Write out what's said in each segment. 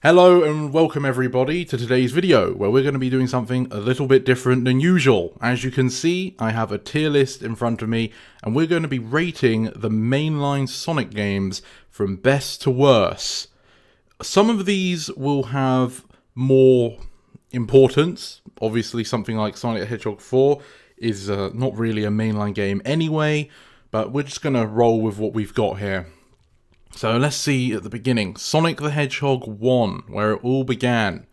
Hello and welcome everybody to today's video, where we're going to be doing something a little bit different than usual. As you can see, I have a tier list in front of me, and we're going to be rating the mainline Sonic games from best to worst. Some of these will have more importance. Obviously, something like Sonic the Hedgehog 4 is not really a mainline game anyway, but we're just going to roll with what we've got here. So let's see at the beginning. Sonic the Hedgehog 1, where it all began.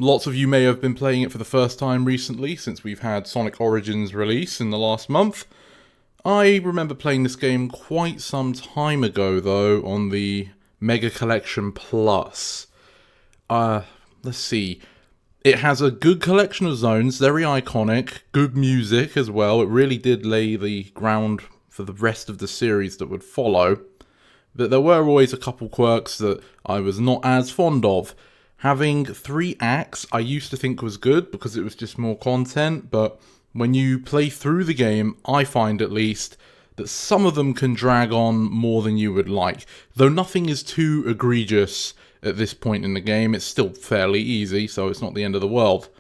Lots of you may have been playing it for the first time recently, since we've had Sonic Origins release in the last month. I remember playing this game quite some time ago, though, on the Mega Collection Plus. Let's see. It has a good collection of zones, very iconic, good music as well. It really did lay the ground for the rest of the series that would follow. But there were always a couple quirks that I was not as fond of. Having 3 acts I used to think was good because it was just more content, but when you play through the game, I find at least that some of them can drag on more than you would like. Though nothing is too egregious at this point in the game, it's still fairly easy, so it's not the end of the world.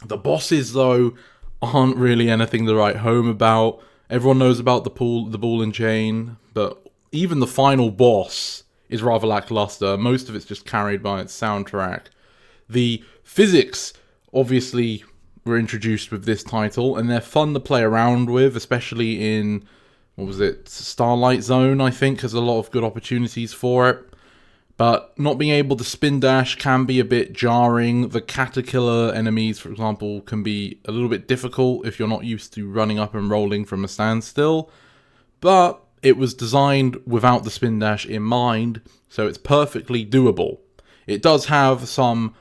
The bosses, though, aren't really anything to write home about. Everyone knows about the ball and chain, but even the final boss is rather lackluster. Most of it's just carried by its soundtrack. The physics, obviously, were introduced with this title, and they're fun to play around with, especially in, Starlight Zone, I think, has a lot of good opportunities for it. But not being able to spin dash can be a bit jarring. The Caterpillar enemies, for example, can be a little bit difficult if you're not used to running up and rolling from a standstill. But it was designed without the spin dash in mind, so it's perfectly doable. It does have some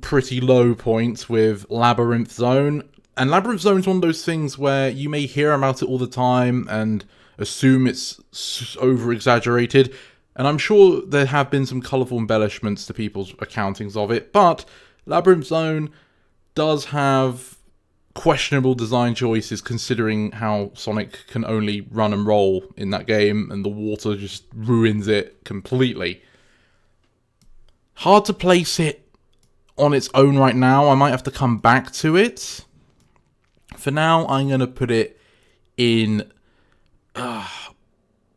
pretty low points with Labyrinth Zone, and Labyrinth Zone is one of those things where you may hear about it all the time and assume it's over-exaggerated, and I'm sure there have been some colourful embellishments to people's accountings of it, but Labyrinth Zone does have questionable design choices considering how Sonic can only run and roll in that game, and the water just ruins it completely. Hard to place it on its own right now. I might have to come back to it. For now, I'm going to put it in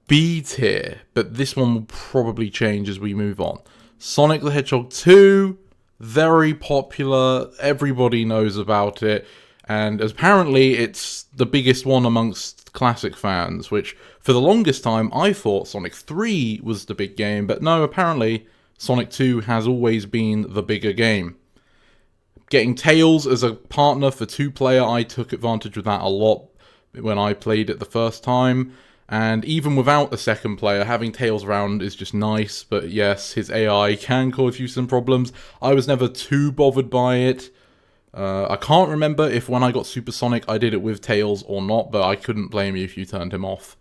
B tier, but this one will probably change as we move on. Sonic the Hedgehog 2, very popular, everybody knows about it. And apparently it's the biggest one amongst classic fans, which for the longest time I thought Sonic 3 was the big game, but no, apparently Sonic 2 has always been the bigger game. Getting Tails as a partner for 2-player, I took advantage of that a lot when I played it the first time. And even without a second player, having Tails around is just nice, but yes, his AI can cause you some problems. I was never too bothered by it. I can't remember if when I got Supersonic I did it with Tails or not, but I couldn't blame you if you turned him off.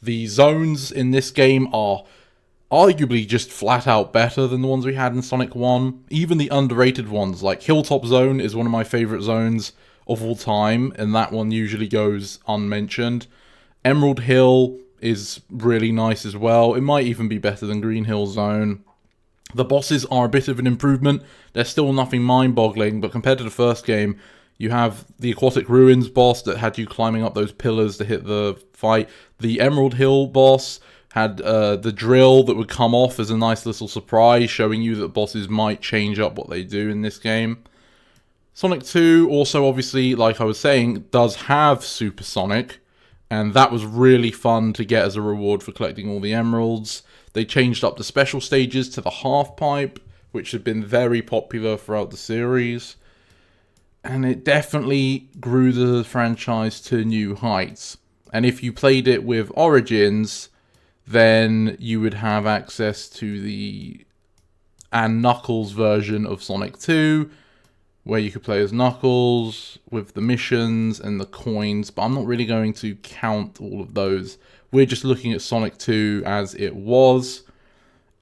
The zones in this game are arguably just flat out better than the ones we had in Sonic 1. Even the underrated ones, like Hilltop Zone is one of my favourite zones of all time, and that one usually goes unmentioned. Emerald Hill is really nice as well. It might even be better than Green Hill Zone. The bosses are a bit of an improvement. They're still nothing mind-boggling, but compared to the first game, you have the Aquatic Ruins boss that had you climbing up those pillars to hit the fight. The Emerald Hill boss had the drill that would come off as a nice little surprise, showing you that bosses might change up what they do in this game. Sonic 2, also obviously, like I was saying, does have Supersonic, and that was really fun to get as a reward for collecting all the emeralds. They changed up the special stages to the half-pipe, which had been very popular throughout the series. And it definitely grew the franchise to new heights. And if you played it with Origins, then you would have access to the Knuckles version of Sonic 2, where you could play as Knuckles with the missions and the coins, but I'm not really going to count all of those. We're just looking at Sonic 2 as it was,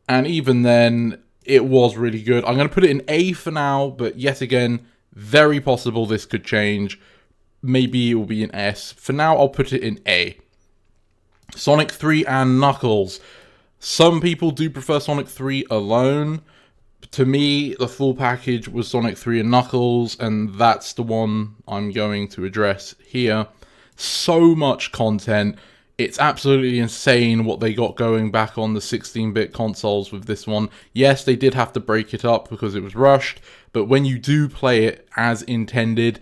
and even then, it was really good. I'm going to put it in A for now, but yet again, very possible this could change. Maybe it will be an S. For now, I'll put it in A. Sonic 3 and Knuckles. Some people do prefer Sonic 3 alone. To me, the full package was Sonic 3 and Knuckles, and that's the one I'm going to address here. So much content. It's absolutely insane what they got going back on the 16-bit consoles with this one. Yes, they did have to break it up because it was rushed, but when you do play it as intended,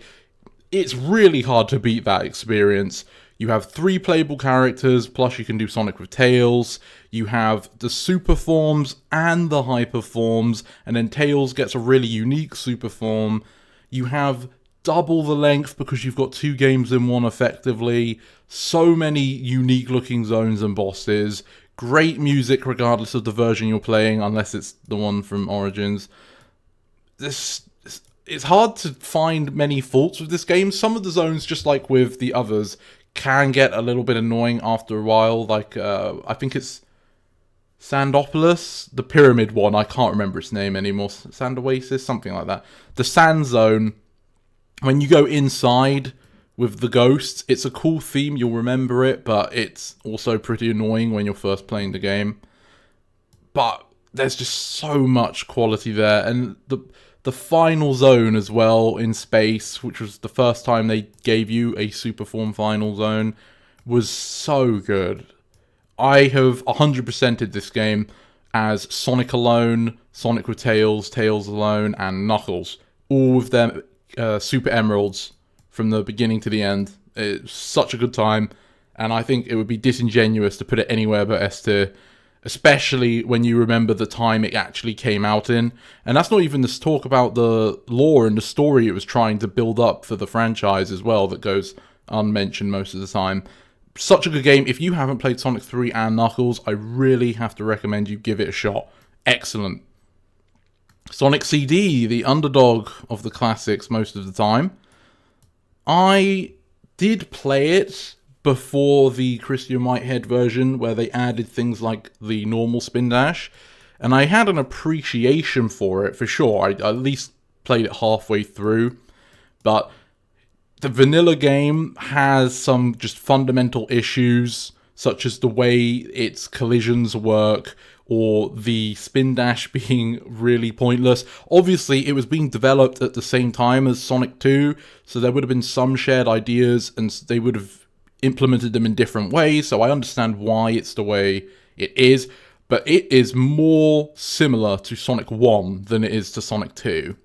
it's really hard to beat that experience. You have 3 playable characters, plus you can do Sonic with Tails. You have the super forms and the hyper forms, and then Tails gets a really unique super form. You have double the length because you've got 2 games in one effectively. So many unique looking zones and bosses. Great music regardless of the version you're playing, unless it's the one from Origins. It's hard to find many faults with this game. Some of the zones, just like with the others, can get a little bit annoying after a while. Like, I think it's Sandopolis, the pyramid one. I can't remember its name anymore. Sand Oasis, something like that. The sand zone, when you go inside with the ghosts, it's a cool theme. You'll remember it, but it's also pretty annoying when you're first playing the game. But there's just so much quality there. And the final zone as well in space, which was the first time they gave you a super form final zone, was so good. I have 100%ed this game as Sonic alone, Sonic with Tails, Tails alone, and Knuckles. All of them super emeralds from the beginning to the end. It's such a good time, and I think it would be disingenuous to put it anywhere but S tier. Especially when you remember the time it actually came out in. And that's not even to talk about the lore and the story it was trying to build up for the franchise as well, that goes unmentioned most of the time. Such a good game. If you haven't played Sonic 3 and Knuckles, I really have to recommend you give it a shot. Excellent. Sonic CD, the underdog of the classics most of the time. I did play it before the Christian Whitehead version, where they added things like the normal spin dash, and I had an appreciation for it, for sure. I at least played it halfway through, but the vanilla game has some just fundamental issues, such as the way its collisions work, or the spin dash being really pointless. Obviously, it was being developed at the same time as Sonic 2, so there would have been some shared ideas, and they would have implemented them in different ways, so I understand why it's the way it is, but it is more similar to Sonic 1 than it is to Sonic 2.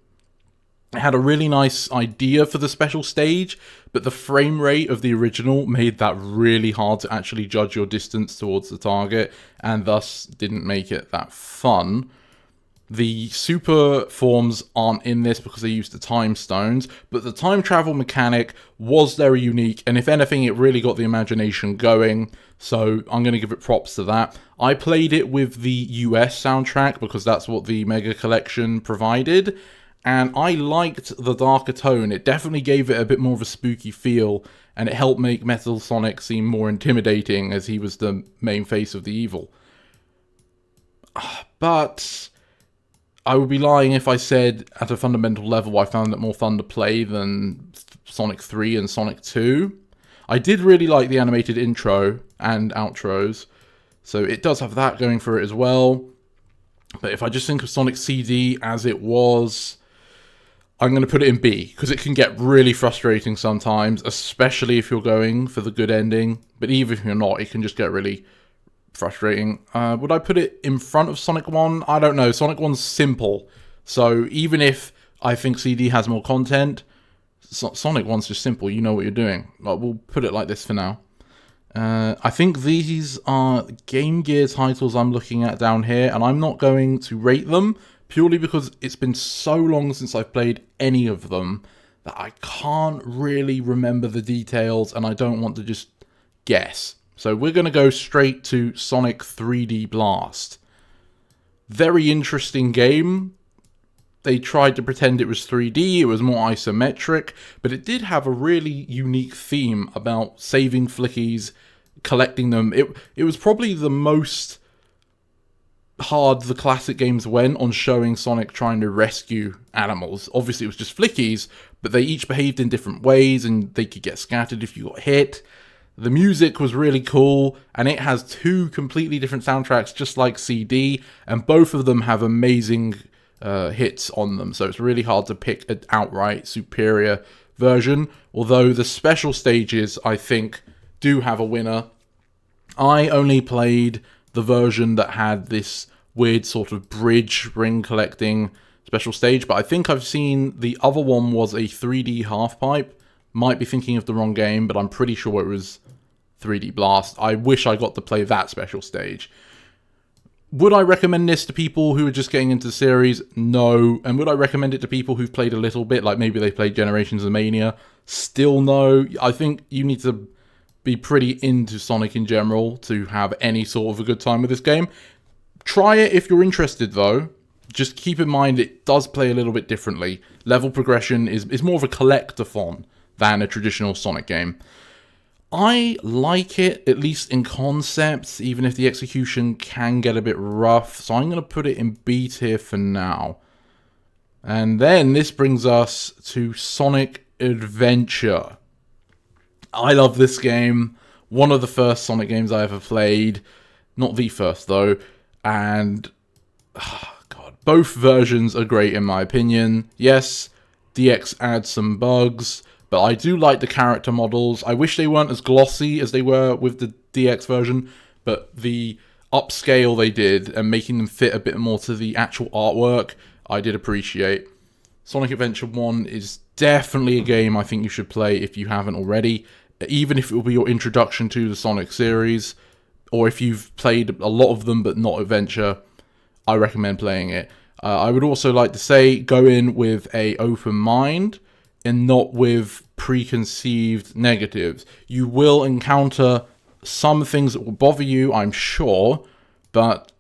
It had a really nice idea for the special stage, but the frame rate of the original made that really hard to actually judge your distance towards the target, and thus didn't make it that fun. The super forms aren't in this because they used the time stones, but the time travel mechanic was very unique, and if anything, it really got the imagination going, so I'm going to give it props to that. I played it with the US soundtrack because that's what the Mega Collection provided, and I liked the darker tone. It definitely gave it a bit more of a spooky feel, and it helped make Metal Sonic seem more intimidating as he was the main face of the evil. But I would be lying if I said at a fundamental level I found it more fun to play than Sonic 3 and Sonic 2. I did really like the animated intro and outros, so it does have that going for it as well. But if I just think of Sonic CD as it was, I'm going to put it in B, because it can get really frustrating sometimes, especially if you're going for the good ending. But even if you're not, it can just get really frustrating. Would I put it in front of Sonic 1? I don't know. Sonic 1's simple. So even if I think CD has more content, Sonic 1's just simple. You know what you're doing. But we'll put it like this for now. I think these are Game Gear titles I'm looking at down here, and I'm not going to rate them, purely because it's been so long since I've played any of them that I can't really remember the details, and I don't want to just guess. So we're going to go straight to Sonic 3D Blast. Very interesting game. They tried to pretend it was 3D, it was more isometric, but it did have a really unique theme about saving flickies, collecting them. It was probably the most hard the classic games went on showing Sonic trying to rescue animals. Obviously it was just flickies, but they each behaved in different ways, and they could get scattered if you got hit. The music was really cool, and it has two completely different soundtracks, just like CD, and both of them have amazing hits on them, so it's really hard to pick an outright superior version, although the special stages, I think, do have a winner. I only played the version that had this weird sort of bridge ring collecting special stage, but I think I've seen the other one was a 3D halfpipe. Might be thinking of the wrong game, but I'm pretty sure it was 3D Blast. I wish I got to play that special stage. Would I recommend this to people who are just getting into the series? No. And would I recommend it to people who've played a little bit, like maybe they played Generations of Mania? Still no. I think you need to be pretty into Sonic in general to have any sort of a good time with this game. Try it if you're interested, though. Just keep in mind it does play a little bit differently. Level progression is more of a collectathon than a traditional Sonic game. I like it, at least in concept, even if the execution can get a bit rough. So I'm going to put it in B tier for now. And then this brings us to Sonic Adventure. I love this game. One of the first Sonic games I ever played. Not the first, though. And, God, both versions are great in my opinion. Yes, DX adds some bugs, but I do like the character models. I wish they weren't as glossy as they were with the DX version, but the upscale they did and making them fit a bit more to the actual artwork, I did appreciate. Sonic Adventure 1 is definitely a game I think you should play if you haven't already, even if it will be your introduction to the Sonic series, or if you've played a lot of them but not Adventure, I recommend playing it. I would also like to say, go in with an open mind and not with preconceived negatives. You will encounter some things that will bother you, I'm sure, but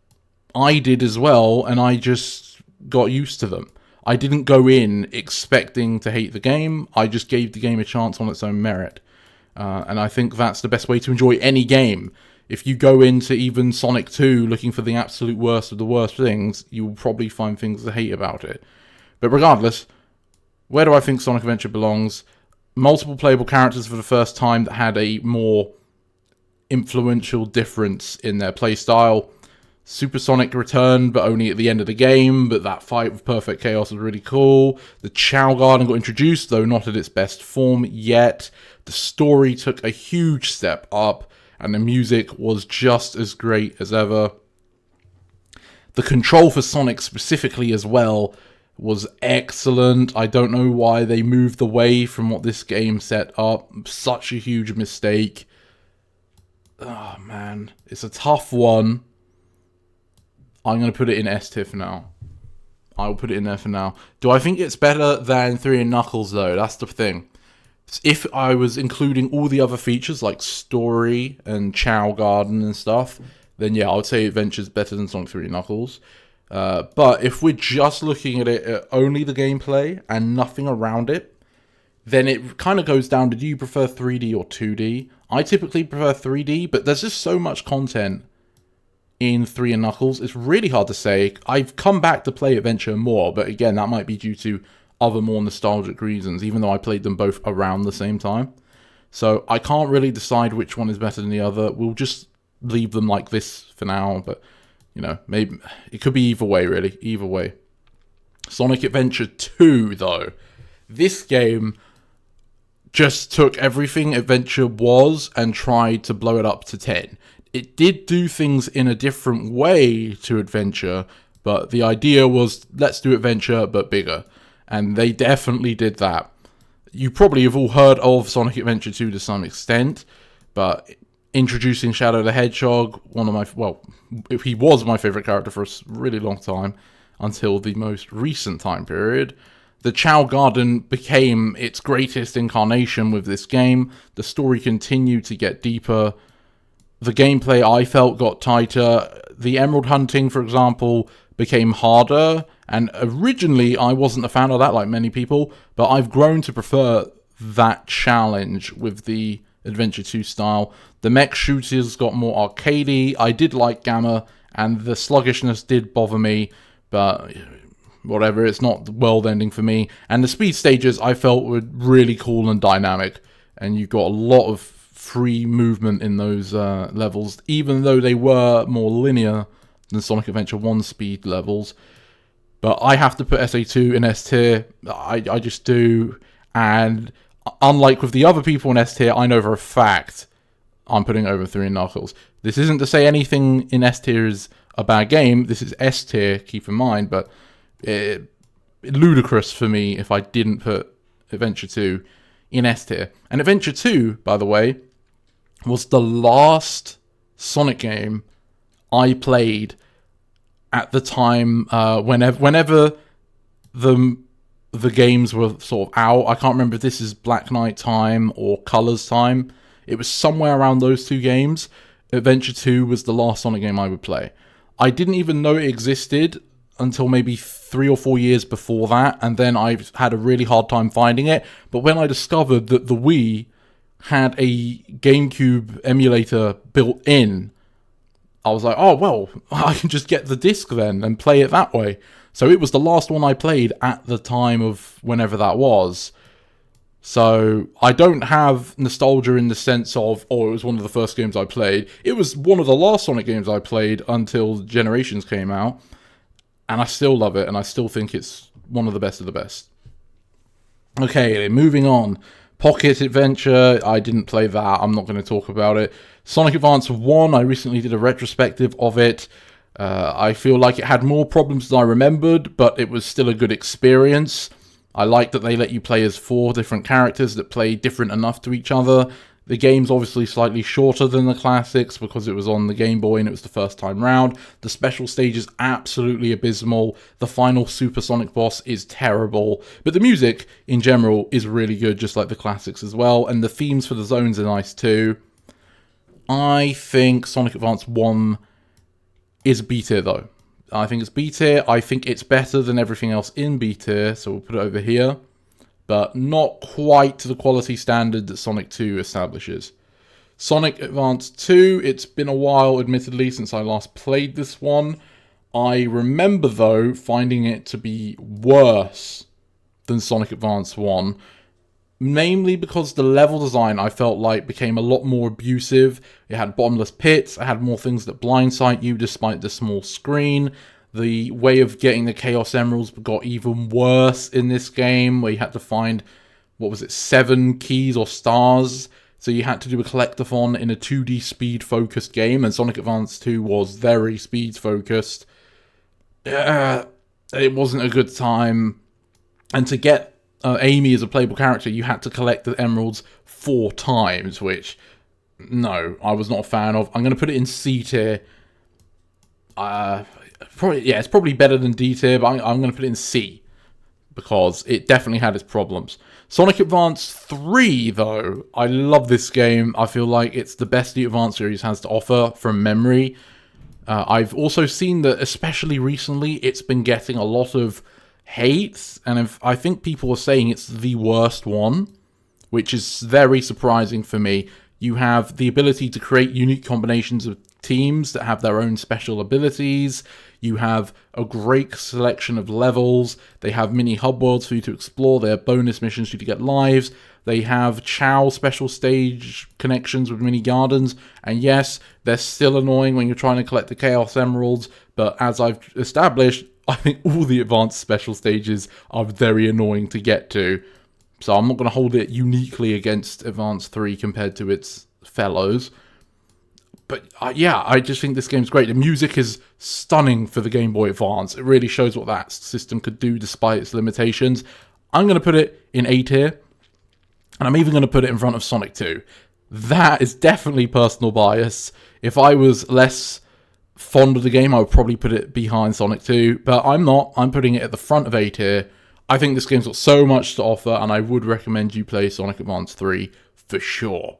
I did as well, and I just got used to them. I didn't go in expecting to hate the game, I just gave the game a chance on its own merit. And I think that's the best way to enjoy any game. If you go into even Sonic 2 looking for the absolute worst of the worst things, you will probably find things to hate about it. But regardless, where do I think Sonic Adventure belongs? Multiple playable characters for the first time that had a more influential difference in their playstyle. Super Sonic returned, but only at the end of the game, but that fight with Perfect Chaos was really cool. The Chao Garden got introduced, though not at its best form yet. The story took a huge step up, and the music was just as great as ever. The control for Sonic specifically as well was excellent. I don't know why they moved away from what this game set up. Such a huge mistake. Oh man, it's a tough one. I'm going to put it in S tier for now. I will put it in there for now. Do I think it's better than 3 and Knuckles though? That's the thing. If I was including all the other features like story and Chao Garden and stuff, then yeah, I would say Adventure's better than Sonic 3 and Knuckles. But if we're just looking at it at only the gameplay and nothing around it, then it kind of goes down to, do you prefer 3D or 2D? I typically prefer 3D, but there's just so much content in 3 and Knuckles. It's really hard to say. I've come back to play Adventure more, but again, that might be due to other more nostalgic reasons, even though I played them both around the same time. So I can't really decide which one is better than the other. We'll just leave them like this for now, but you know, maybe it could be either way, really. Either way. Sonic Adventure 2, though. This game just took everything Adventure was and tried to blow it up to 10. It did do things in a different way to Adventure, but the idea was, let's do Adventure, but bigger. And they definitely did that. You probably have all heard of Sonic Adventure 2 to some extent, but introducing Shadow the Hedgehog, he was my favourite character for a really long time, until the most recent time period. The Chao Garden became its greatest incarnation with this game. The story continued to get deeper. The gameplay, I felt, got tighter. The emerald hunting, for example, became harder. And originally, I wasn't a fan of that, like many people. But I've grown to prefer that challenge with the Adventure 2 style. The mech shooters got more arcadey. I did like Gamma, and the sluggishness did bother me. But whatever, it's not world-ending for me. And the speed stages, I felt, were really cool and dynamic. And you got a lot of free movement in those levels, even though they were more linear than Sonic Adventure 1 speed levels. But I have to put SA2 in S tier. I just do. And unlike with the other people in S tier, I know for a fact I'm putting over 3 Knuckles. This isn't to say anything in S tier is a bad game. This is S tier, keep in mind. But ludicrous for me if I didn't put Adventure 2 in S tier. And Adventure 2, by the way, was the last Sonic game I played at the time whenever the games were sort of out. I can't remember if this is Black Knight time or Colors time. It was somewhere around those two games. Adventure 2 was the last Sonic game I would play. I didn't even know it existed until maybe 3 or 4 years before that, and then I've had a really hard time finding it. But when I discovered that the Wii had a GameCube emulator built in, I was like, oh, well, I can just get the disc then and play it that way. So it was the last one I played at the time of whenever that was. So I don't have nostalgia in the sense of, oh, it was one of the first games I played. It was one of the last Sonic games I played until Generations came out. And I still love it, and I still think it's one of the best of the best. Okay, moving on. Pocket Adventure, I didn't play that. I'm not going to talk about it. Sonic Advance 1, I recently did a retrospective of it. I feel like it had more problems than I remembered, but it was still a good experience. I like that they let you play as 4 different characters that play different enough to each other. The game's obviously slightly shorter than the classics because it was on the Game Boy and it was the first time round. The special stage is absolutely abysmal. The final Supersonic boss is terrible. But the music, in general, is really good, just like the classics as well. And the themes for the zones are nice too. I think Sonic Advance 1 is B tier though. I think it's B tier. I think it's better than everything else in B tier, so we'll put it over here. But not quite to the quality standard that Sonic 2 establishes. Sonic Advance 2, it's been a while, admittedly, since I last played this one. I remember, though, finding it to be worse than Sonic Advance 1. Namely because the level design, I felt like, became a lot more abusive. It had bottomless pits, it had more things that blindside you despite the small screen. The way of getting the Chaos Emeralds got even worse in this game, where you had to find, 7 keys or stars? So you had to do a collectathon in a 2D speed-focused game, and Sonic Advance 2 was very speed-focused. It wasn't a good time. And to get Amy as a playable character, you had to collect the emeralds 4 times, which, no, I was not a fan of. I'm going to put it in C tier. It's probably better than D tier, but I'm going to put it in C, because it definitely had its problems. Sonic Advance 3, though, I love this game. I feel like it's the best the Advance series has to offer from memory. I've also seen that, especially recently, it's been getting a lot of hate, and I think people are saying it's the worst one, which is very surprising for me. You have the ability to create unique combinations of teams that have their own special abilities. You have a great selection of levels. They have mini hub worlds for you to explore. They have bonus missions for you to get lives. They have Chow special stage connections with mini gardens. And yes, they're still annoying when you're trying to collect the Chaos Emeralds. But as I've established, I think all the advanced special stages are very annoying to get to. So I'm not going to hold it uniquely against Advance 3 compared to its fellows. But yeah, I just think this game's great. The music is stunning for the Game Boy Advance. It really shows what that system could do despite its limitations. I'm going to put it in A tier. And I'm even going to put it in front of Sonic 2. That is definitely personal bias. If I was less fond of the game, I would probably put it behind Sonic 2. But I'm not. I'm putting it at the front of A tier. I think this game's got so much to offer, and I would recommend you play Sonic Advance 3 for sure.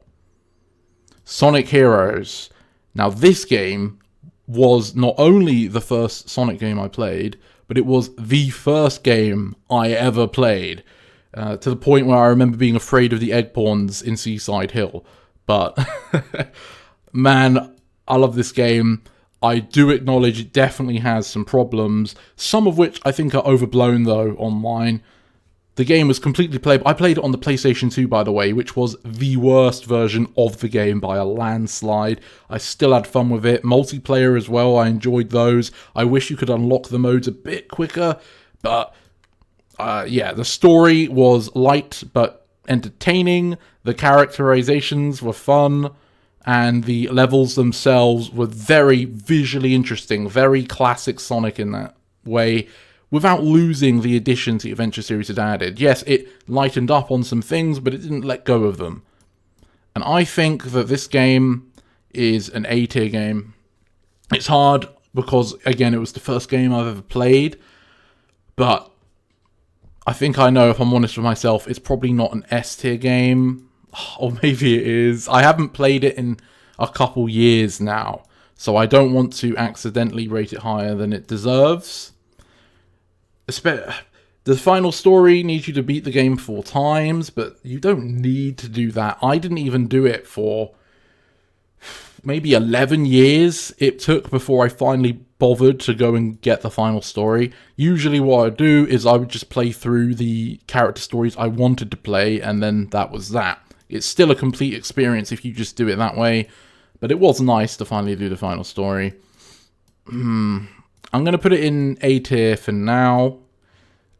Sonic Heroes. Now, this game was not only the first Sonic game I played, but it was the first game I ever played. To the point where I remember being afraid of the egg pawns in Seaside Hill. But, man, I love this game. I do acknowledge it definitely has some problems, some of which I think are overblown, though, online. The game was completely playable. I played it on the PlayStation 2, by the way, which was the worst version of the game by a landslide. I still had fun with it. Multiplayer as well, I enjoyed those. I wish you could unlock the modes a bit quicker, but yeah, the story was light but entertaining. The characterizations were fun, and the levels themselves were very visually interesting, very classic Sonic in that way, without losing the additions the Adventure series had added. Yes, it lightened up on some things, but it didn't let go of them. And I think that this game is an A-tier game. It's hard because, again, it was the first game I've ever played, but I think I know, if I'm honest with myself, it's probably not an S-tier game, or maybe it is. I haven't played it in a couple years now, so I don't want to accidentally rate it higher than it deserves. The final story needs you to beat the game 4 times, but you don't need to do that. I didn't even do it for maybe 11 years it took before I finally bothered to go and get the final story. Usually what I would do is I would just play through the character stories I wanted to play, and then that was that. It's still a complete experience if you just do it that way, but it was nice to finally do the final story. I'm going to put it in A tier for now.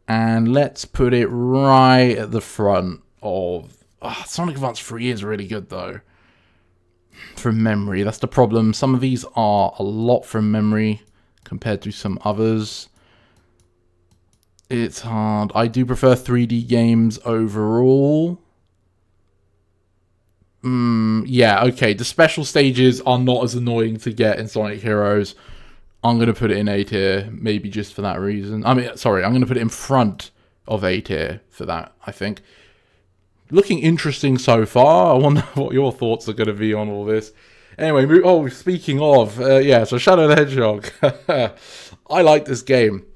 And let's put it right at the front of... Sonic Advance 3 is really good, though. From memory, that's the problem. Some of these are a lot from memory compared to some others. It's hard. I do prefer 3D games overall. Yeah, okay. The special stages are not as annoying to get in Sonic Heroes. I'm going to put it in A tier, maybe just for that reason. I'm going to put it in front of A tier for that, I think. Looking interesting so far. I wonder what your thoughts are going to be on all this. Anyway, speaking of, so Shadow the Hedgehog. I like this game.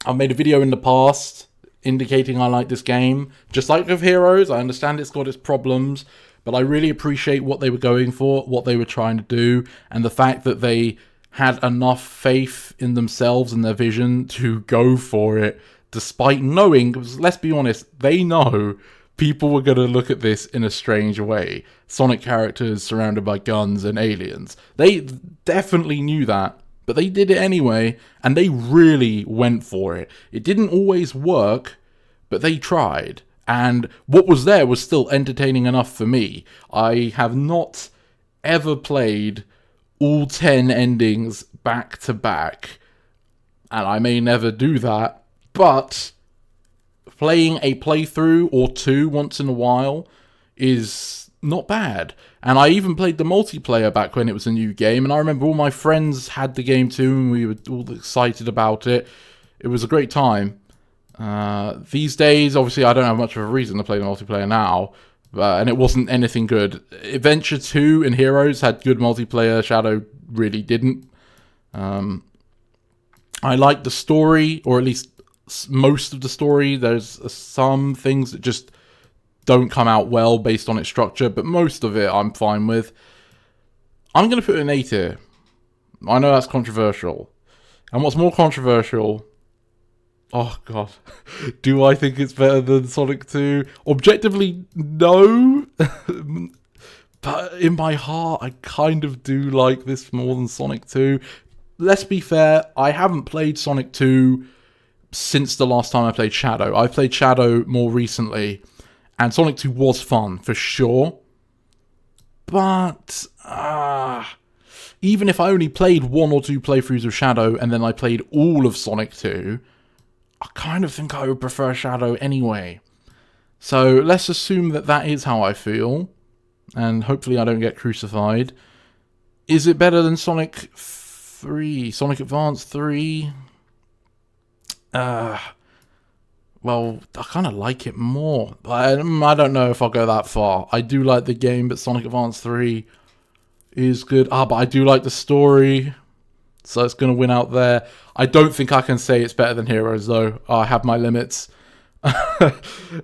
I've made a video in the past indicating I like this game. Just like with Heroes, I understand it's got its problems, but I really appreciate what they were going for, what they were trying to do, and the fact that they had enough faith in themselves and their vision to go for it, despite knowing, because let's be honest, they know people were going to look at this in a strange way. Sonic characters surrounded by guns and aliens. They definitely knew that, but they did it anyway, and they really went for it. It didn't always work, but they tried, and what was there was still entertaining enough for me. I have not ever played all 10 endings back to back, and I may never do that, but playing a playthrough or two once in a while is not bad. And I even played the multiplayer back when it was a new game, and I remember all my friends had the game too, and we were all excited about it. It was a great time. These days, obviously, I don't have much of a reason to play the multiplayer now, and it wasn't anything good. Adventure 2 and Heroes had good multiplayer. Shadow really didn't. I like the story, or at least most of the story. There's some things that just don't come out well based on its structure, but most of it I'm fine with. I'm going to put it in A tier. I know that's controversial. And what's more controversial... Oh, God. Do I think it's better than Sonic 2? Objectively, no. But in my heart, I kind of do like this more than Sonic 2. Let's be fair, I haven't played Sonic 2 since the last time I played Shadow. I've played Shadow more recently, and Sonic 2 was fun, for sure. But, even if I only played 1 or 2 playthroughs of Shadow, and then I played all of Sonic 2... I kind of think I would prefer Shadow anyway. So let's assume that that is how I feel. And hopefully I don't get crucified. Is it better than Sonic 3? Sonic Advance 3? Well, I kind of like it more. I don't know if I'll go that far. I do like the game, but Sonic Advance 3 is good. But I do like the story. So it's going to win out there. I don't think I can say it's better than Heroes, though. I have my limits.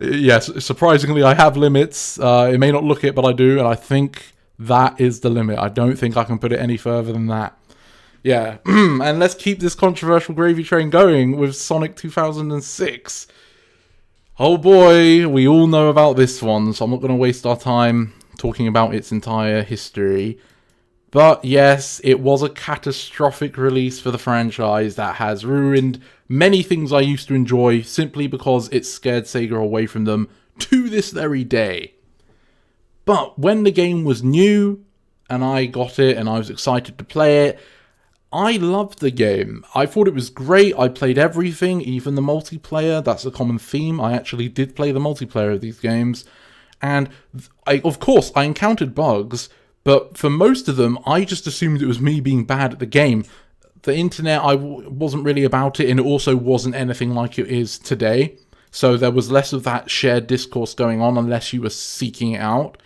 Yes, surprisingly, I have limits. It may not look it, but I do. And I think that is the limit. I don't think I can put it any further than that. Yeah. And let's keep this controversial gravy train going with Sonic 2006. Oh boy, we all know about this one, so I'm not going to waste our time talking about its entire history. But yes, it was a catastrophic release for the franchise that has ruined many things I used to enjoy simply because it scared Sega away from them to this very day. But when the game was new, and I got it and I was excited to play it, I loved the game. I thought it was great. I played everything, even the multiplayer. That's a common theme. I actually did play the multiplayer of these games. And of course, I encountered bugs, but for most of them, I just assumed it was me being bad at the game. The internet, I wasn't really about it, and it also wasn't anything like it is today. So there was less of that shared discourse going on unless you were seeking it out.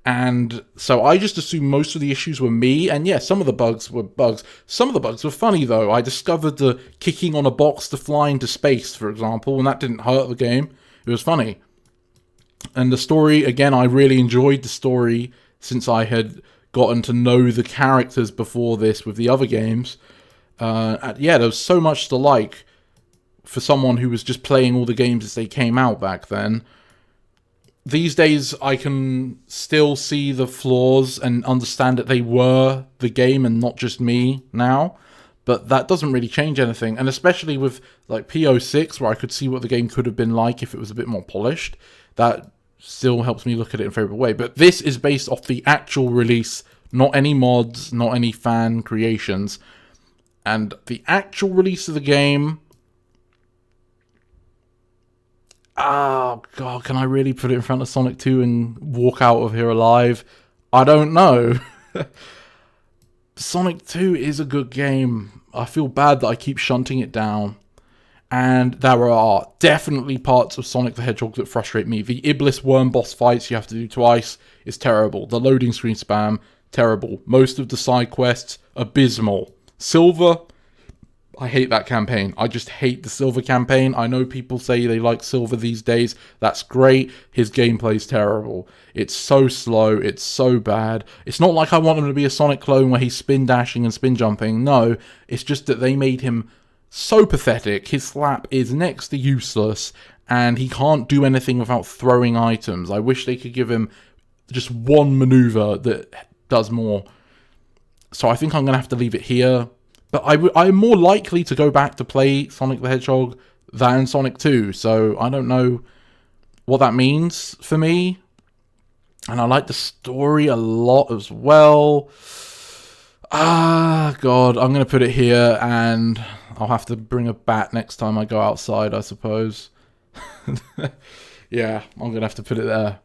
And so I just assumed most of the issues were me, and yeah, some of the bugs were bugs. Some of the bugs were funny, though. I discovered the kicking on a box to fly into space, for example, and that didn't hurt the game. It was funny. And the story, again, I really enjoyed the story since I had gotten to know the characters before this with the other games. Yeah, there was so much to like for someone who was just playing all the games as they came out back then. These days, I can still see the flaws and understand that they were the game and not just me now. But that doesn't really change anything. And especially with like PO6, where I could see what the game could have been like if it was a bit more polished, that still helps me look at it in a favourable way. But this is based off the actual release, not any mods, not any fan creations. And the actual release of the game... Oh, God, can I really put it in front of Sonic 2 and walk out of here alive? I don't know. Sonic 2 is a good game. I feel bad that I keep shunting it down. And there are definitely parts of Sonic the Hedgehog that frustrate me. The Iblis worm boss fights you have to do twice is terrible. The loading screen spam, terrible. Most of the side quests, abysmal. Silver... I hate that campaign. I just hate the Silver campaign. I know people say they like Silver these days. That's great. His gameplay's terrible. It's so slow. It's so bad. It's not like I want him to be a Sonic clone where he's spin dashing and spin jumping. No, it's just that they made him so pathetic. His slap is next to useless, and he can't do anything without throwing items. I wish they could give him just one maneuver that does more. So I think I'm going to have to leave it here. But I'm more likely to go back to play Sonic the Hedgehog than Sonic 2. So I don't know what that means for me. And I like the story a lot as well. God, I'm going to put it here. And I'll have to bring a bat next time I go outside, I suppose. Yeah, I'm going to have to put it there.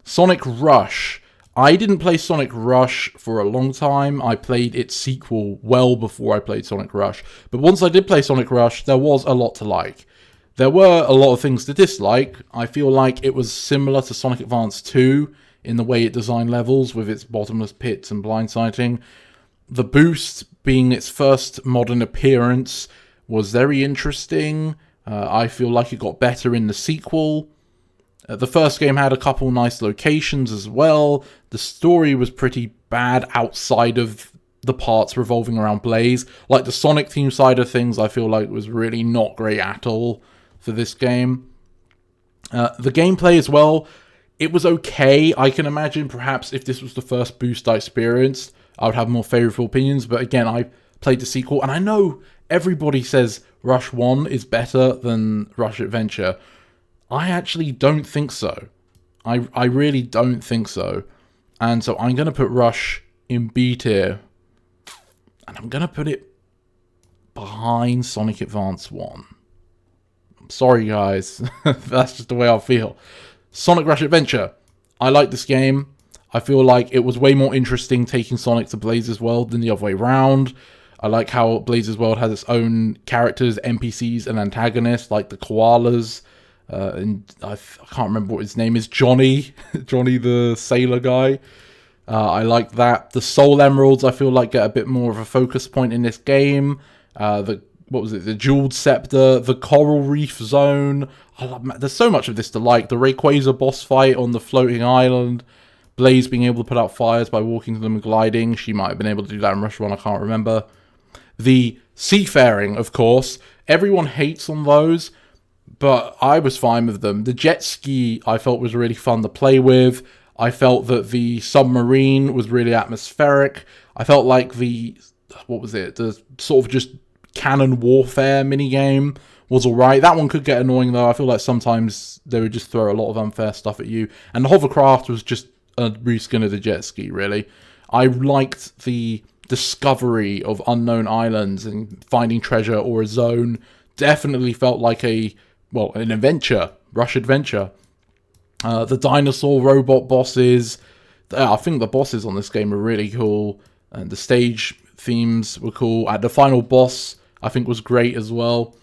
Sonic Rush. I didn't play Sonic Rush for a long time. I played its sequel well before I played Sonic Rush. But once I did play Sonic Rush, there was a lot to like. There were a lot of things to dislike. I feel like it was similar to Sonic Advance 2 in the way it designed levels with its bottomless pits and blindsighting. The boost, being its first modern appearance, was very interesting. I feel like it got better in the sequel. The first game had a couple nice locations as well. The story was pretty bad outside of the parts revolving around Blaze. Like the Sonic theme side of things, I feel like was really not great at all for this game. The gameplay as well, it was okay. I can imagine perhaps if this was the first boost I experienced, I would have more favourable opinions. But again, I played the sequel, and I know everybody says Rush 1 is better than Rush Adventure. I actually don't think so. I really don't think so. And so I'm going to put Rush in B tier. And I'm going to put it behind Sonic Advance 1. I'm sorry, guys. That's just the way I feel. Sonic Rush Adventure. I like this game. I feel like it was way more interesting taking Sonic to Blaze's World than the other way around. I like how Blaze's World has its own characters, NPCs, and antagonists, like the koalas. And I can't remember what his name is. Johnny. Johnny the sailor guy. I like that. The Soul Emeralds, I feel like, get a bit more of a focus point in this game. The Jeweled Scepter, the Coral Reef Zone. There's so much of this to like. The Rayquaza boss fight on the floating island. Blaze being able to put out fires by walking to them and gliding. She might have been able to do that in Rush 1, I can't remember. The Seafaring, of course. Everyone hates on those. but I was fine with them. The jet ski I felt was really fun to play with. I felt that the submarine was really atmospheric. I felt like the sort of just cannon warfare minigame was alright. That one could get annoying though. I feel like sometimes they would just throw a lot of unfair stuff at you. And the hovercraft was just a reskin of the jet ski, really. I liked the discovery of unknown islands and finding treasure or a zone. Definitely felt like an adventure, rush adventure. The dinosaur robot bosses, I think the bosses on this game are really cool, and the stage themes were cool. The final boss, I think, was great as well.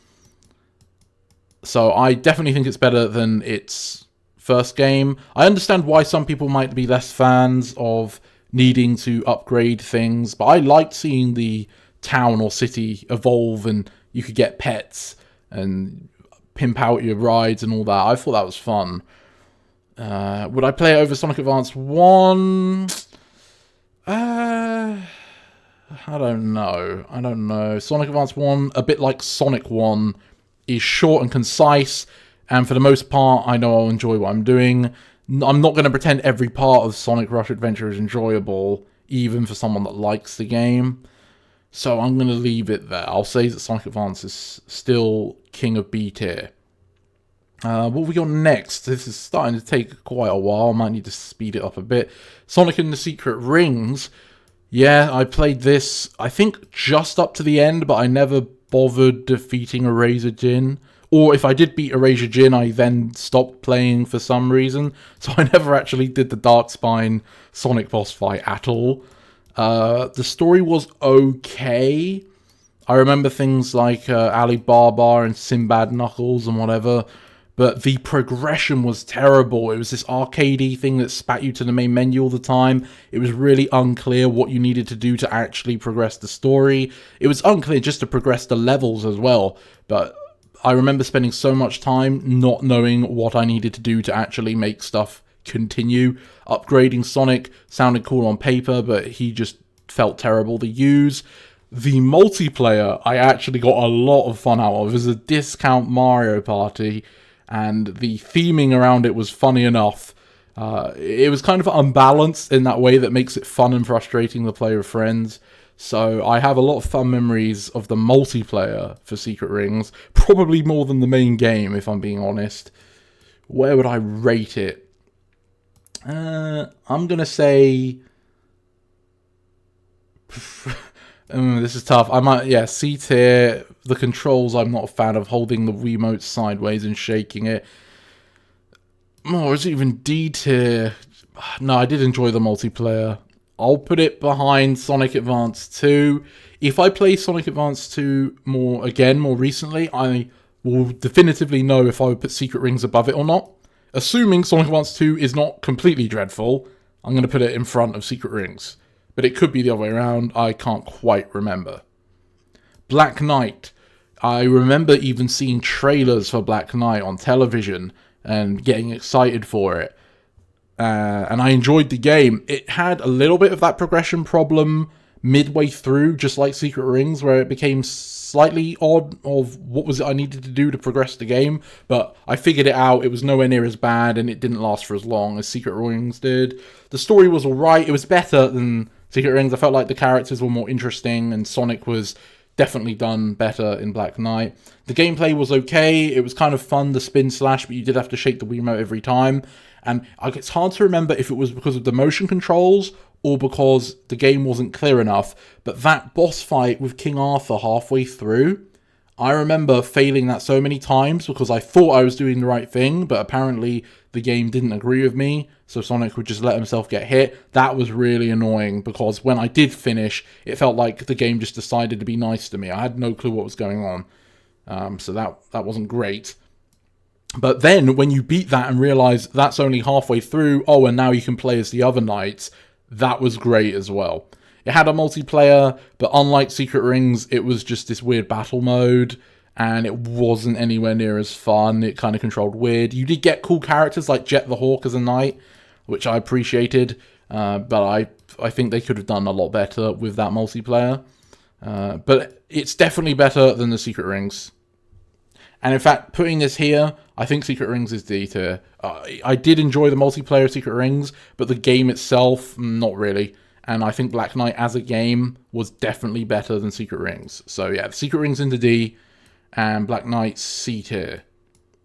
So I definitely think it's better than its first game. I understand why some people might be less fans of needing to upgrade things, but I liked seeing the town or city evolve and you could get pets and pimp out your rides and all that. I thought that was fun. Would I play it over Sonic Advance 1? I don't know. Sonic Advance 1, a bit like Sonic 1, is short and concise, and for the most part, I know I'll enjoy what I'm doing. I'm not going to pretend every part of Sonic Rush Adventure is enjoyable, even for someone that likes the game. So I'm going to leave it there. I'll say that Sonic Advance is still king of B tier. What we got next? This is starting to take quite a while. I might need to speed it up a bit. Sonic and the Secret Rings. Yeah, I played this, I think, just up to the end, but I never bothered defeating Eraser Jin. Or if I did beat Eraser Jin, I then stopped playing for some reason. So I never actually did the Dark Spine Sonic boss fight at all. The story was okay. I remember things like Alibaba and Sinbad Knuckles and whatever. But the progression was terrible. It was this arcadey thing that spat you to the main menu all the time. It was really unclear what you needed to do to actually progress the story. It was unclear just to progress the levels as well. But I remember spending so much time not knowing what I needed to do to actually make stuff continue. Upgrading Sonic sounded cool on paper, but he just felt terrible to use. The multiplayer I actually got a lot of fun out of. It was a discount Mario Party, and the theming around it was funny enough. It was kind of unbalanced in that way that makes it fun and frustrating to play with friends. So I have a lot of fun memories of the multiplayer for Secret Rings. Probably more than the main game, if I'm being honest. Where would I rate it? I'm going to say... this is tough. I might, C tier. The controls I'm not a fan of, holding the Wiimote sideways and shaking it. Oh, is it even D tier? No, I did enjoy the multiplayer. I'll put it behind Sonic Advance 2. If I play Sonic Advance 2 more recently, I will definitively know if I would put Secret Rings above it or not. Assuming Sonic Advance 2 is not completely dreadful, I'm going to put it in front of Secret Rings. But it could be the other way around. I can't quite remember. Black Knight. I remember even seeing trailers for Black Knight on television and getting excited for it. And I enjoyed the game. It had a little bit of that progression problem midway through, just like Secret Rings, where it became slightly odd of what was it I needed to do to progress the game. But I figured it out. It was nowhere near as bad, and it didn't last for as long as Secret Rings did. The story was alright. It was better than Secret Rings. I felt like the characters were more interesting, and Sonic was definitely done better in Black Knight. The gameplay was okay. It was kind of fun to spin slash, but you did have to shake the Wiimote every time. And it's hard to remember if it was because of the motion controls or because the game wasn't clear enough. But that boss fight with King Arthur halfway through, I remember failing that so many times because I thought I was doing the right thing, but apparently the game didn't agree with me, so Sonic would just let himself get hit. That was really annoying because when I did finish, it felt like the game just decided to be nice to me. I had no clue what was going on, so that wasn't great. But then when you beat that and realize that's only halfway through, oh, and now you can play as the other knights, that was great as well. It had a multiplayer, but unlike Secret Rings, it was just this weird battle mode, and it wasn't anywhere near as fun. It kind of controlled weird. You did get cool characters like Jet the Hawk as a knight, which I appreciated, but I think they could have done a lot better with that multiplayer. But it's definitely better than the Secret Rings. And in fact, putting this here, I think Secret Rings is D tier. I did enjoy the multiplayer of Secret Rings, but the game itself, not really. And I think Black Knight as a game was definitely better than Secret Rings. So yeah, Secret Rings into D, and Black Knight C tier.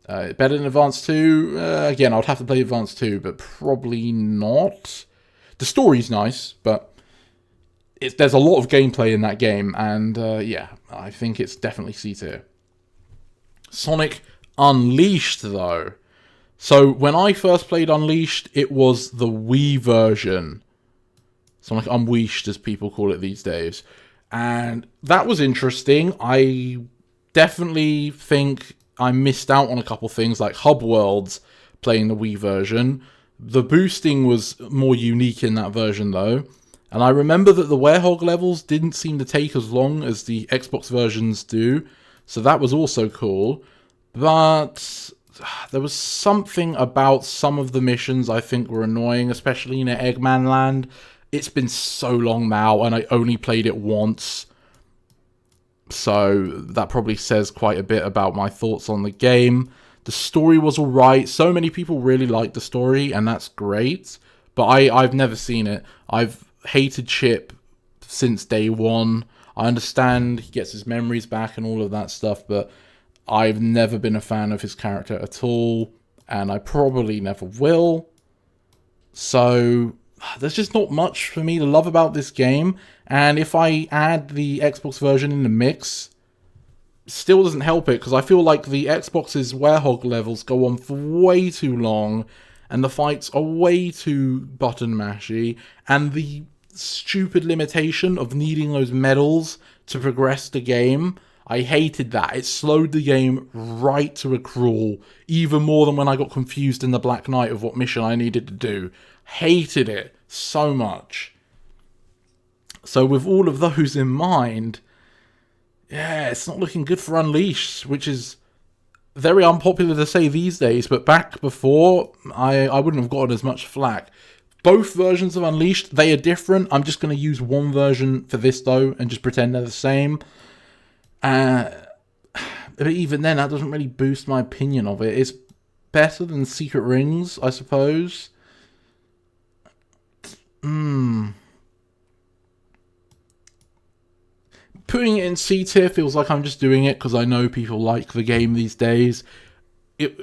Better than Advance 2? Again, I'd have to play Advance 2, but probably not. The story's nice, but there's a lot of gameplay in that game, and yeah, I think it's definitely C tier. Sonic Unleashed, though. So when I first played Unleashed, it was the Wii version. Sonic Unleashed, as people call it these days. And that was interesting. I definitely think I missed out on a couple things, like Hub Worlds playing the Wii version. The boosting was more unique in that version, though. And I remember that the Hedgehog levels didn't seem to take as long as the Xbox versions do. So that was also cool. But there was something about some of the missions I think were annoying, especially in Eggman Land. It's been so long now, and I only played it once. So that probably says quite a bit about my thoughts on the game. The story was alright. So many people really liked the story, and that's great. But I've never seen it. I've hated Chip since day one. I understand he gets his memories back and all of that stuff, but I've never been a fan of his character at all, and I probably never will. So there's just not much for me to love about this game, and if I add the Xbox version in the mix, it still doesn't help it, because I feel like the Xbox's Hedgehog levels go on for way too long, and the fights are way too button mashy, and the stupid limitation of needing those medals to progress the game, I hated that. It slowed the game right to a crawl, even more than when I got confused in the Black Knight of what mission I needed to do. Hated it so much. So with all of those in mind, yeah, it's not looking good for Unleashed, which is very unpopular to say these days, but back before, I wouldn't have gotten as much flack. Both versions of Unleashed, they are different. I'm just going to use one version for this, though, and just pretend they're the same. But even then, that doesn't really boost my opinion of it. It's better than Secret Rings, I suppose. Putting it in C tier feels like I'm just doing it because I know people like the game these days.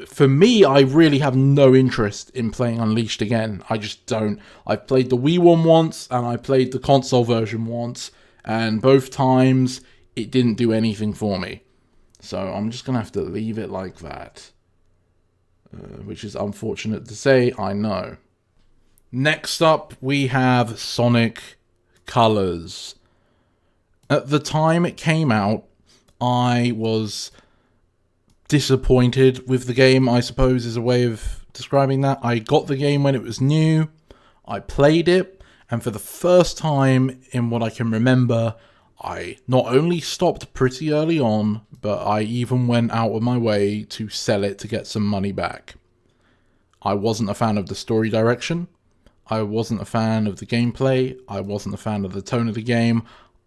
For me, I really have no interest in playing Unleashed again. I just don't. I've played the Wii one once, and I played the console version once, and both times it didn't do anything for me. So I'm just going to have to leave it like that. Which is unfortunate to say, I know. Next up, we have Sonic Colors. At the time it came out, I was disappointed with the game, I suppose is a way of describing that. I got the game when it was new, I played it, and for the first time in what I can remember, I not only stopped pretty early on, but I even went out of my way to sell it to get some money back. I wasn't a fan of the story direction, I wasn't a fan of the gameplay, I wasn't a fan of the tone of the game.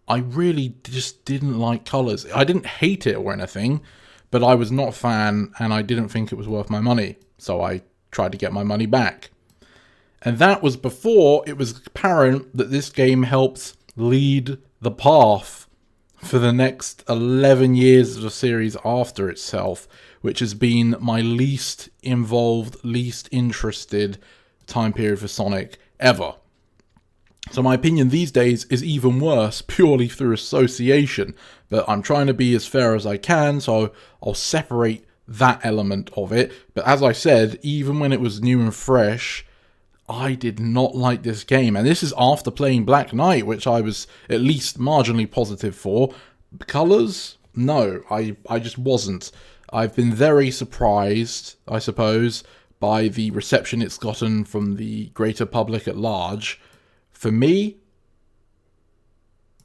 I really just didn't like Colors. I didn't hate it or anything, but I was not a fan, and I didn't think it was worth my money, so I tried to get my money back. And that was before it was apparent that this game helped lead the path for the next 11 years of the series after itself, which has been my least involved, least interested time period for Sonic ever. So my opinion these days is even worse, purely through association. But I'm trying to be as fair as I can, so I'll separate that element of it. But as I said, even when it was new and fresh, I did not like this game. And this is after playing Black Knight, which I was at least marginally positive for. Colors? No, I just wasn't. I've been very surprised, I suppose, by the reception it's gotten from the greater public at large. For me,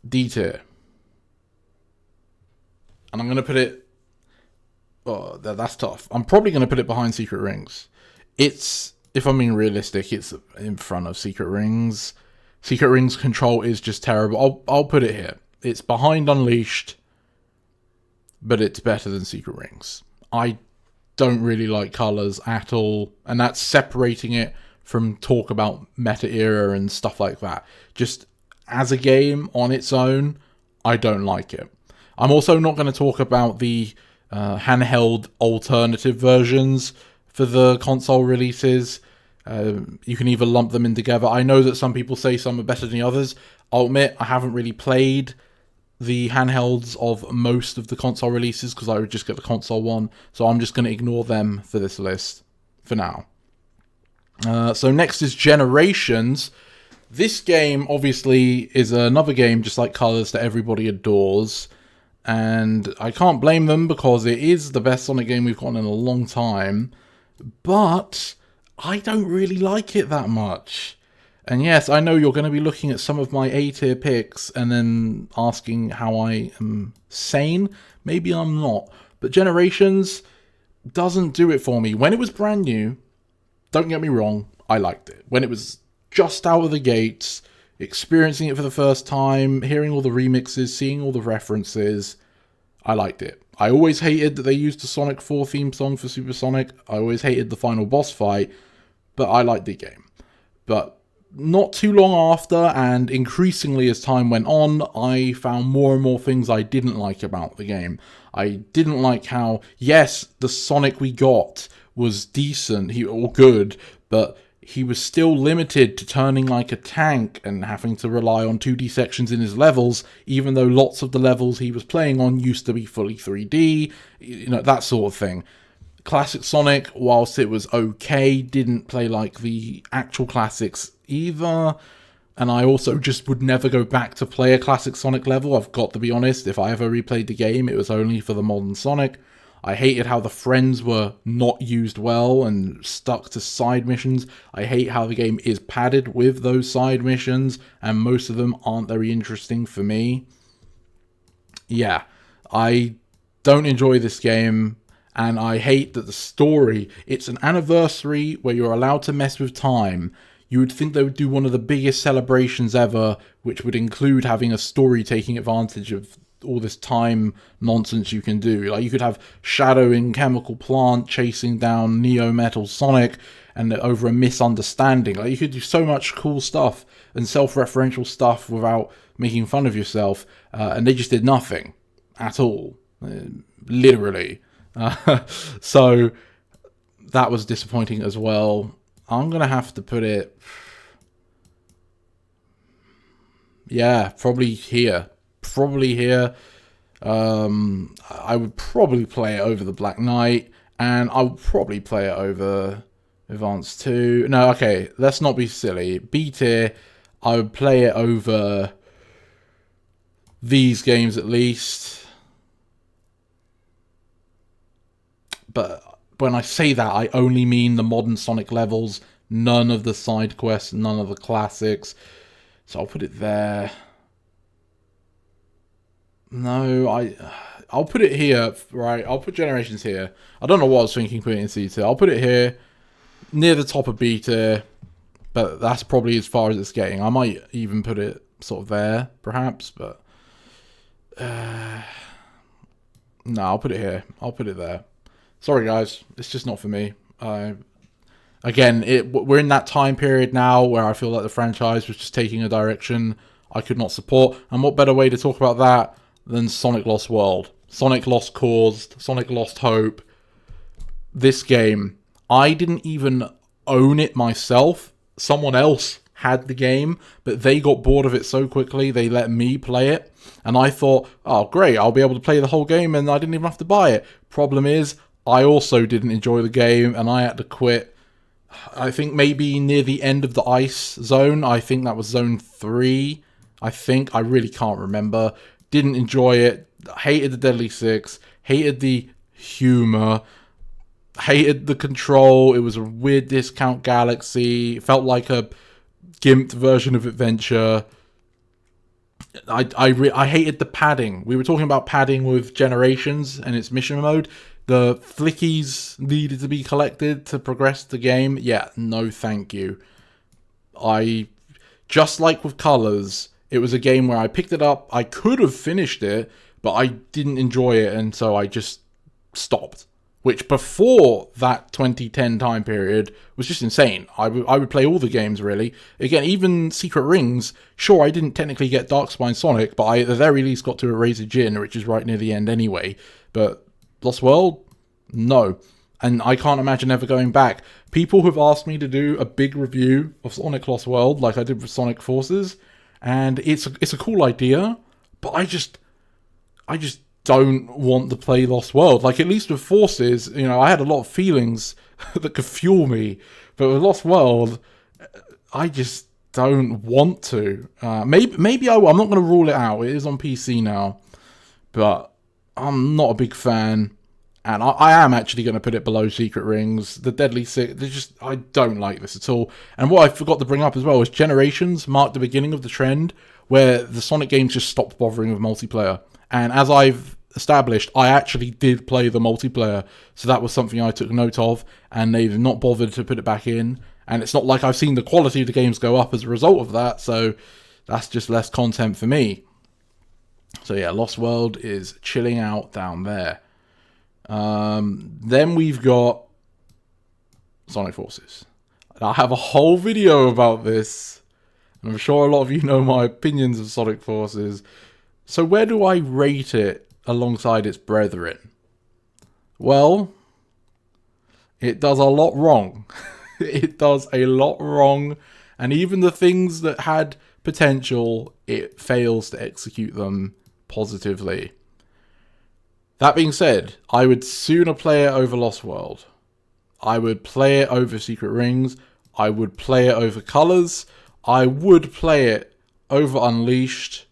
D tier. And I'm going to put it... Oh, that's tough. I'm probably going to put it behind Secret Rings. It's, if I'm being realistic, it's in front of Secret Rings. Secret Rings control is just terrible. I'll put it here. It's behind Unleashed, but it's better than Secret Rings. I don't really like Colors at all, and that's separating it from talk about meta era and stuff like that. Just as a game on its own, I don't like it. I'm also not going to talk about the handheld alternative versions for the console releases. You can either lump them in together. I know that some people say some are better than the others. I'll admit I haven't really played the handhelds of most of the console releases because I would just get the console one, so I'm just going to ignore them for this list for now. So next is Generations. This game obviously is another game just like Colors that everybody adores, and I can't blame them because it is the best Sonic game we've gotten in a long time, but I don't really like it that much. And yes, I know you're going to be looking at some of my A-tier picks and then asking how I am sane. Maybe I'm not. But Generations doesn't do it for me. When it was brand new, don't get me wrong, I liked it. When it was just out of the gates, experiencing it for the first time, hearing all the remixes, seeing all the references, I liked it. I always hated that they used the Sonic 4 theme song for Super Sonic. I always hated the final boss fight, but I liked the game. But not too long after, and increasingly as time went on, I found more and more things I didn't like about the game. I didn't like how, yes, the Sonic we got was decent, or good, but he was still limited to turning like a tank and having to rely on 2D sections in his levels, even though lots of the levels he was playing on used to be fully 3D, that sort of thing. Classic Sonic, whilst it was okay, didn't play like the actual classics either, and I also just would never go back to play a classic Sonic level. I've got to be honest, if I ever replayed the game, it was only for the modern Sonic. I hated how the friends were not used well and stuck to side missions. I hate how the game is padded with those side missions, and most of them aren't very interesting for me. Yeah, I don't enjoy this game. And I hate that the story, it's an anniversary where you're allowed to mess with time. You would think they would do one of the biggest celebrations ever, which would include having a story taking advantage of all this time nonsense you can do. Like, you could have Shadow in Chemical Plant chasing down Neo Metal Sonic and over a misunderstanding. Like, you could do so much cool stuff and self-referential stuff without making fun of yourself. And they just did nothing at all. Literally. So that was disappointing as well. I'm gonna have to put it, yeah, probably here. I would probably play it over the Black Knight, and I would probably play it over Advance 2. No, okay, let's not be silly. B tier, I would play it over these games at least. But when I say that, I only mean the modern Sonic levels, none of the side quests, none of the classics. So I'll put it there. No, I'll put it here, right? I'll put Generations here. I don't know what I was thinking putting it in C tier. I'll put it here, near the top of B tier, but that's probably as far as it's getting. I might even put it sort of there, perhaps, but no, I'll put it here. I'll put it there. Sorry, guys. It's just not for me. Again, we're in that time period now where I feel like the franchise was just taking a direction I could not support. And what better way to talk about that than Sonic Lost World? Sonic Lost Cause, Sonic Lost Hope. This game, I didn't even own it myself. Someone else had the game, but they got bored of it so quickly they let me play it. And I thought, oh great, I'll be able to play the whole game and I didn't even have to buy it. Problem is, I also didn't enjoy the game and I had to quit. I think maybe near the end of the ice zone. I think that was zone 3. I really can't remember. Didn't enjoy it. Hated the Deadly Six. Hated the humor. Hated the control. It was a weird discount galaxy. It felt like a gimped version of Adventure. I hated the padding. We were talking about padding with Generations and its mission mode. The flickies needed to be collected to progress the game. Yeah, no thank you. Just like with Colors, it was a game where I picked it up, I could have finished it, but I didn't enjoy it, and so I just stopped. which before that 2010 time period was just insane. I would play all the games, really. Again, even Secret Rings, sure, I didn't technically get Darkspine Sonic, but I at the very least got to Eraser Jin, which is right near the end anyway. But Lost World? No. And I can't imagine ever going back. People have asked me to do a big review of Sonic Lost World, like I did with Sonic Forces, and it's a cool idea, but I just don't want to play Lost World. Like, at least with Forces, you know, I had a lot of feelings that could fuel me, but with Lost World, I just don't want to. Maybe I'm not going to rule it out. It is on PC now, but I'm not a big fan. And I am actually going to put it below Secret Rings. The Deadly Six, I don't like this at all. And what I forgot to bring up as well is Generations marked the beginning of the trend where the Sonic games just stopped bothering with multiplayer. And as I've established, I actually did play the multiplayer. So that was something I took note of. And they've not bothered to put it back in. And it's not like I've seen the quality of the games go up as a result of that. So that's just less content for me. So yeah, Lost World is chilling out down there. Then we've got Sonic Forces. I have a whole video about this, and I'm sure a lot of you know my opinions of Sonic Forces. So where do I rate it alongside its brethren? Well, it does a lot wrong. It does a lot wrong, and even the things that had potential, it fails to execute them positively. That being said, I would sooner play it over Lost World. I would play it over Secret Rings. I would play it over Colors. I would play it over Unleashed.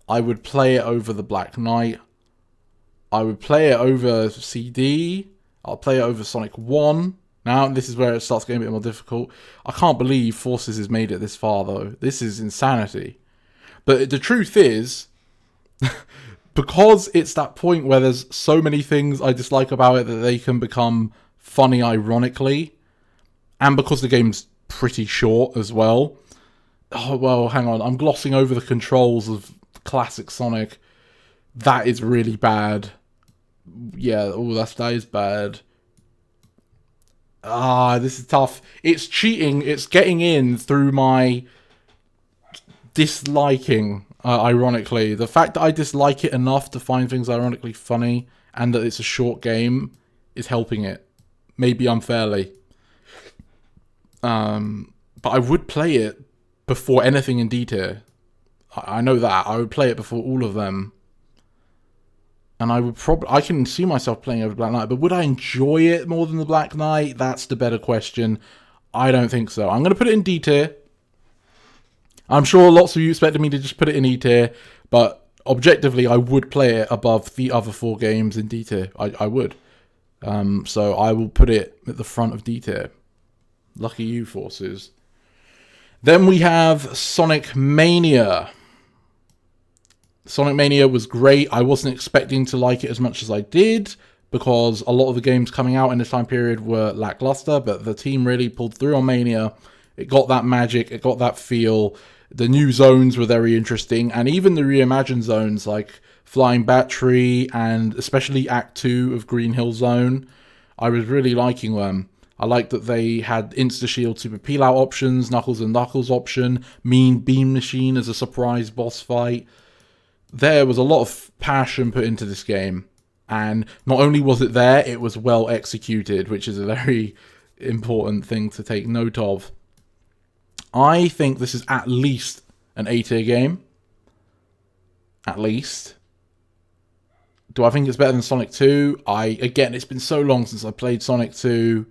I would play it over the Black Knight. I would play it over CD. I'll play it over Sonic 1. Now, this is where it starts getting a bit more difficult. I can't believe Forces has made it this far, though. This is insanity. But the truth is, because it's that point where there's so many things I dislike about it that they can become funny ironically, and because the game's pretty short as well. Oh, well, hang on. I'm glossing over the controls of classic Sonic. That is really bad. Yeah, that is bad. This is tough. It's cheating. It's getting in through my disliking. Ironically, the fact that I dislike it enough to find things ironically funny and that it's a short game is helping it. Maybe unfairly. But I would play it before anything in D tier. I know that. I would play it before all of them. And I would I can see myself playing over Black Knight, but would I enjoy it more than the Black Knight? That's the better question. I don't think so. I'm going to put it in D tier. I'm sure lots of you expected me to just put it in E tier, but objectively, I would play it above the other 4 games in D tier. I would. So I will put it at the front of D tier. Lucky you, Forces. Then we have Sonic Mania. Sonic Mania was great. I wasn't expecting to like it as much as I did, because a lot of the games coming out in this time period were lackluster, but the team really pulled through on Mania. It got that magic, it got that feel. The new zones were very interesting, and even the reimagined zones like Flying Battery and especially Act 2 of Green Hill Zone, I was really liking them. I liked that they had Insta-Shield Super Peel-Out options, Knuckles and Knuckles option, Mean Beam Machine as a surprise boss fight. There was a lot of passion put into this game, and not only was it there, it was well executed, which is a very important thing to take note of. I think this is at least an A tier game. At least. Do I think it's better than Sonic 2? Again, it's been so long since I played Sonic 2,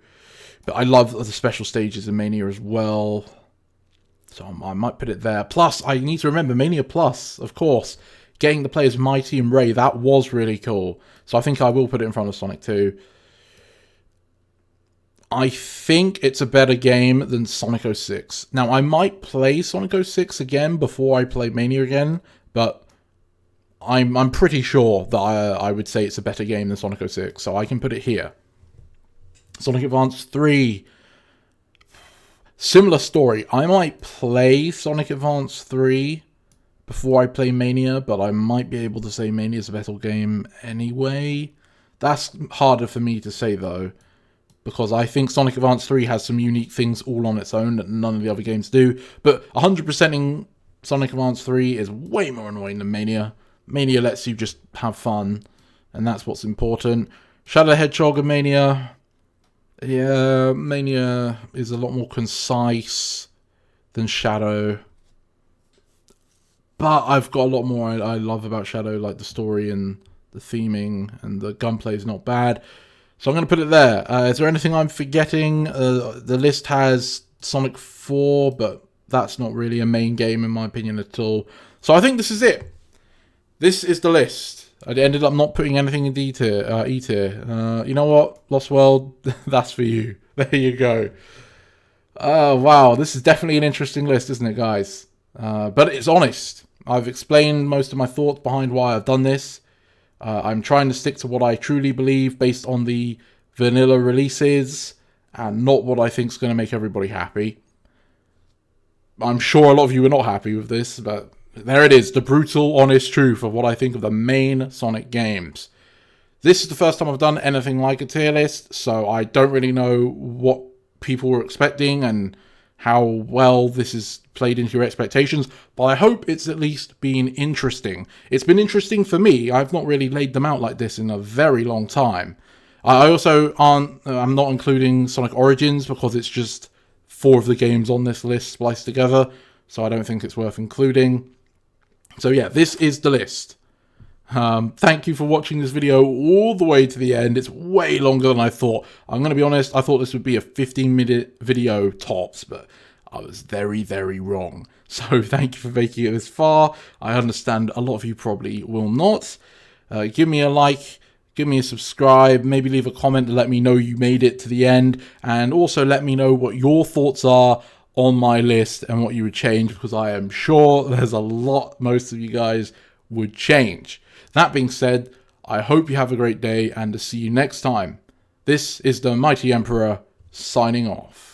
but I love the special stages in Mania as well. So I might put it there. Plus, I need to remember Mania Plus, of course. Getting to play as Mighty and Ray, that was really cool. So I think I will put it in front of Sonic 2. I think it's a better game than Sonic 06. Now, I might play Sonic 06 again before I play Mania again, but I'm pretty sure that I would say it's a better game than Sonic 06, so I can put it here. Sonic Advance 3. Similar story. I might play Sonic Advance 3 before I play Mania, but I might be able to say Mania is a better game anyway. That's harder for me to say, though, because I think Sonic Advance 3 has some unique things all on its own that none of the other games do. But 100%ing Sonic Advance 3 is way more annoying than Mania. Mania lets you just have fun, and that's what's important. Shadow the Hedgehog and Mania... Yeah, Mania is a lot more concise than Shadow. But I've got a lot more I love about Shadow, like the story and the theming, and the gunplay is not bad. So I'm going to put it there. Is there anything I'm forgetting? The list has Sonic 4, but that's not really a main game in my opinion at all. So I think this is it. This is the list. I ended up not putting anything in D tier, E tier. You know what? Lost World, that's for you. There you go. Wow, this is definitely an interesting list, isn't it, guys? But it's honest. I've explained most of my thoughts behind why I've done this. I'm trying to stick to what I truly believe based on the vanilla releases and not what I think is going to make everybody happy. I'm sure a lot of you are not happy with this, but there it is, the brutal, honest truth of what I think of the main Sonic games. This is the first time I've done anything like a tier list, so I don't really know what people were expecting and how well this is played into your expectations, but I hope it's at least been interesting. It's been interesting for me. I've not really laid them out like this in a very long time. I also I'm not including Sonic Origins because it's just 4 of the games on this list spliced together, so I don't think it's worth including. So yeah, this is the list. Thank you for watching this video all the way to the end. It's way longer than I thought. I'm going to be honest, I thought this would be a 15-minute video tops, but I was very, very wrong. So thank you for making it this far. I understand a lot of you probably will not. Give me a like, give me a subscribe, maybe leave a comment to let me know you made it to the end, and also let me know what your thoughts are on my list and what you would change, because I am sure there's a lot most of you guys would change. That being said, I hope you have a great day and to see you next time. This is the Mighty Emperor signing off.